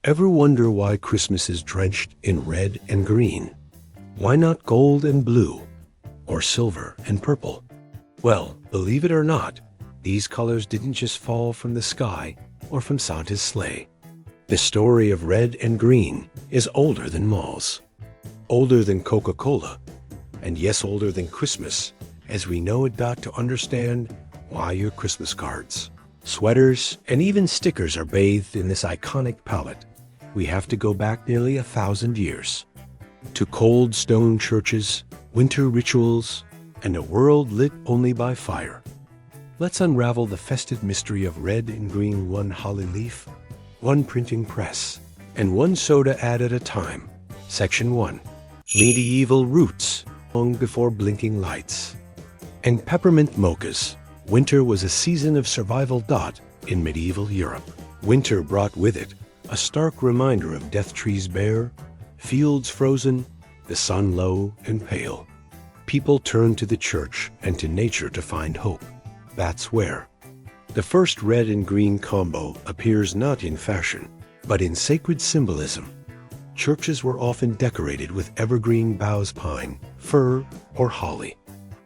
Ever wonder why Christmas is drenched in red and green? Why not gold and blue, or silver and purple? Well, believe it or not, these colors didn't just fall from the sky or from Santa's sleigh. The story of red and green is older than malls, older than Coca-Cola, and yes, older than Christmas, as we know it. To understand why your Christmas cards, sweaters, and even stickers are bathed in this iconic palette, we have to go back nearly 1,000 years. To cold stone churches, winter rituals, and a world lit only by fire. Let's unravel the festive mystery of red and green, one holly leaf, one printing press, and one soda ad at a time. Section 1. Medieval roots, long before blinking lights. And peppermint mochas. Winter was a season of survival. In medieval Europe, winter brought with it a stark reminder of death, trees bare, fields frozen, the sun low and pale. People turned to the church and to nature to find hope. That's where the first red and green combo appears, not in fashion, but in sacred symbolism. Churches were often decorated with evergreen boughs, pine, fir, or holly.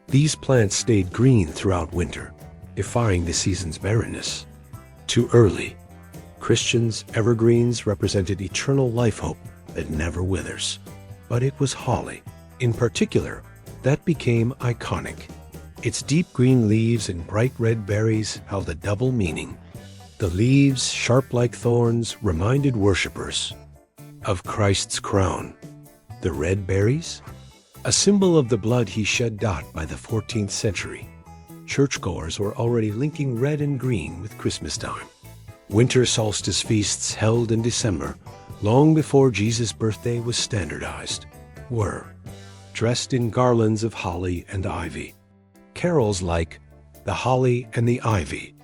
These plants stayed green throughout winter, defying the season's barrenness. Too early, Christians' evergreens represented eternal life hope that never withers. But it was holly, in particular, that became iconic. Its deep green leaves and bright red berries held a double meaning. The leaves, sharp like thorns, reminded worshippers of Christ's crown. The red berries, a symbol of the blood he shed. By the 14th century, churchgoers were already linking red and green with Christmas time. Winter solstice feasts held in December, long before Jesus' birthday was standardized, were dressed in garlands of holly and ivy. Carols like "The Holly and the Ivy,"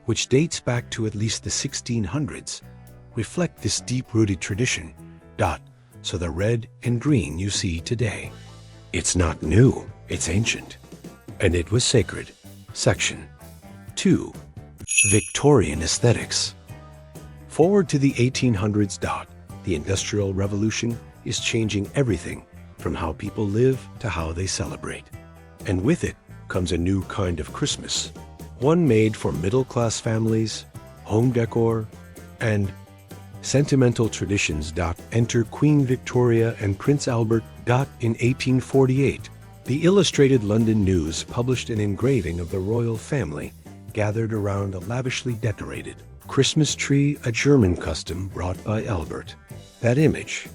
which dates back to at least the 1600s, reflect this deep-rooted tradition. So the red and green you see today, it's not new, it's ancient, and it was sacred. Section 2. Victorian aesthetics. Forward to the 1800s. The Industrial Revolution is changing everything from how people live to how they celebrate. And with it comes a new kind of Christmas, one made for middle-class families, home decor, and sentimental traditions. Enter Queen Victoria and Prince Albert. In 1848, the Illustrated London News published an engraving of the royal family gathered around a lavishly decorated Christmas tree, a German custom brought by Albert. That image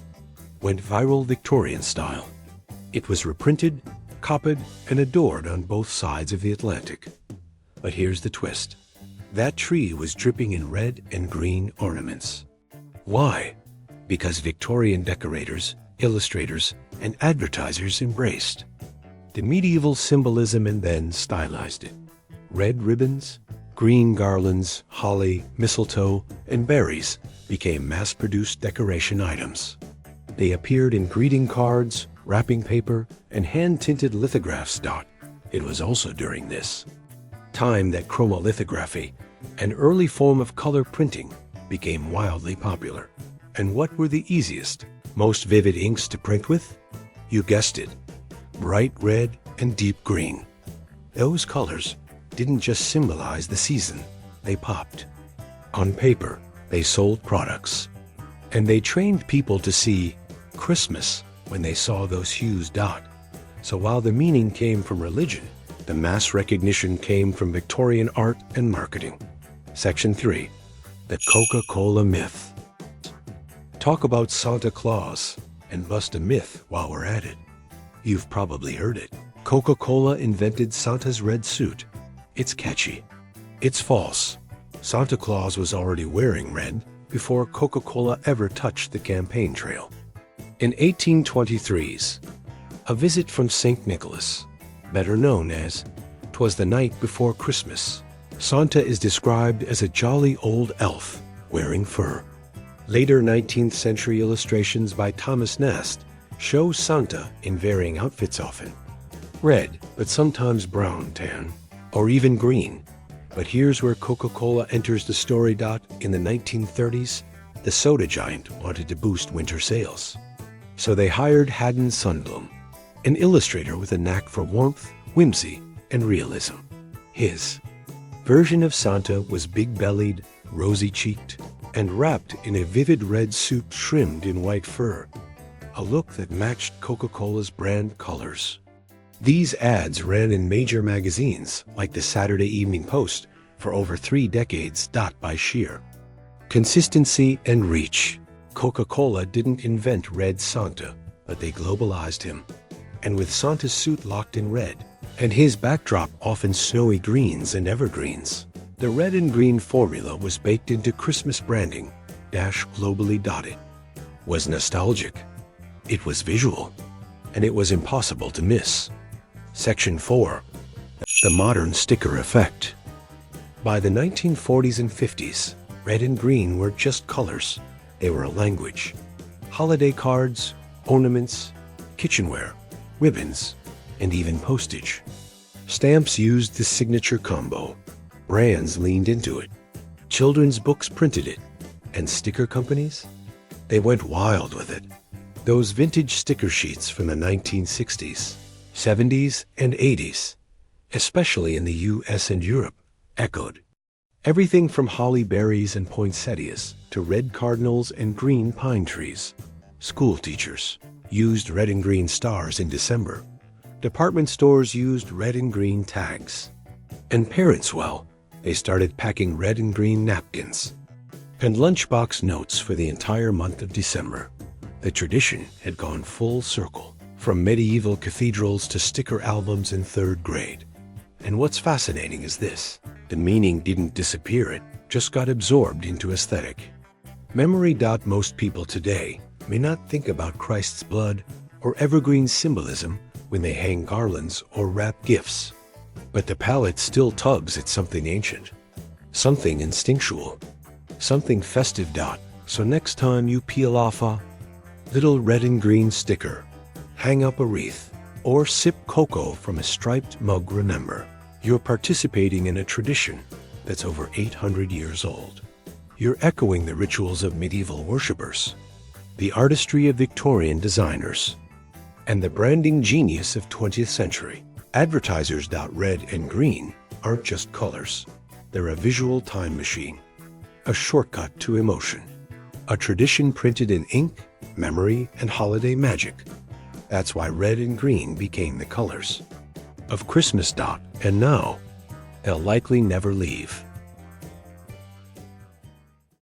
went viral Victorian style. It was reprinted, copied, and adored on both sides of the Atlantic. But here's the twist. That tree was dripping in red and green ornaments. Why? Because Victorian decorators, illustrators, and advertisers embraced the medieval symbolism and then stylized it. Red ribbons, green garlands, holly, mistletoe, and berries became mass-produced decoration items. They appeared in greeting cards, wrapping paper, and hand-tinted lithographs. It was also during this time that chromolithography, an early form of color printing, became wildly popular. And what were the easiest, most vivid inks to print with? You guessed it, bright red and deep green. Those colors didn't just symbolize the season, they popped. On paper, they sold products. And they trained people to see Christmas when they saw those hues. So while the meaning came from religion, the mass recognition came from Victorian art and marketing. Section 3. The Coca-Cola myth. Talk about Santa Claus and bust a myth while we're at it. You've probably heard it. Coca-Cola invented Santa's red suit. It's catchy. It's false. Santa Claus was already wearing red before Coca-Cola ever touched the campaign trail. In 1823's, a visit from St. Nicholas, better known as "'Twas the Night Before Christmas," Santa is described as a jolly old elf wearing fur. Later 19th century illustrations by Thomas Nast show Santa in varying outfits, often red, but sometimes brown, tan, or even green. But here's where Coca-Cola enters the story. In the 1930s, The soda giant wanted to boost winter sales. So they hired Haddon Sundblom, an illustrator with a knack for warmth, whimsy, and realism. His version of Santa was big-bellied, rosy-cheeked, and wrapped in a vivid red suit trimmed in white fur, a look that matched Coca-Cola's brand colors. These ads ran in major magazines like the Saturday Evening Post for over 3 decades. By sheer consistency and reach, Coca-Cola didn't invent Red Santa, but they globalized him. And with Santa's suit locked in red, and his backdrop often snowy greens and evergreens, the red and green formula was baked into Christmas branding, globally dotted. Was nostalgic, it was visual, and it was impossible to miss. Section 4. The modern sticker effect. By the 1940s and 50s, red and green were just colors. They were a language. Holiday cards, ornaments, kitchenware, ribbons, and even postage. Stamps used the signature combo. Brands leaned into it. Children's books printed it. And sticker companies? They went wild with it. Those vintage sticker sheets from the 1960s, 70s, and 80s, especially in the US and Europe, echoed. Everything from holly berries and poinsettias to red cardinals and green pine trees. School teachers used red and green stars in December. Department stores used red and green tags. And parents, well, they started packing red and green napkins and lunchbox notes for the entire month of December. The tradition had gone full circle, from medieval cathedrals to sticker albums in 3rd grade. And what's fascinating is this: the meaning didn't disappear, it just got absorbed into aesthetic. Memory. Most people today may not think about Christ's blood or evergreen symbolism when they hang garlands or wrap gifts. But the palate still tugs at something ancient, something instinctual, something festive. So next time you peel off a little red and green sticker, hang up a wreath, or sip cocoa from a striped mug, remember, you're participating in a tradition that's over 800 years old. You're echoing the rituals of medieval worshippers, the artistry of Victorian designers, and the branding genius of 20th century advertisers. Red and green aren't just colors. They're a visual time machine, a shortcut to emotion, a tradition printed in ink, memory, and holiday magic. That's why red and green became the colors of Christmas. And now, they'll likely never leave.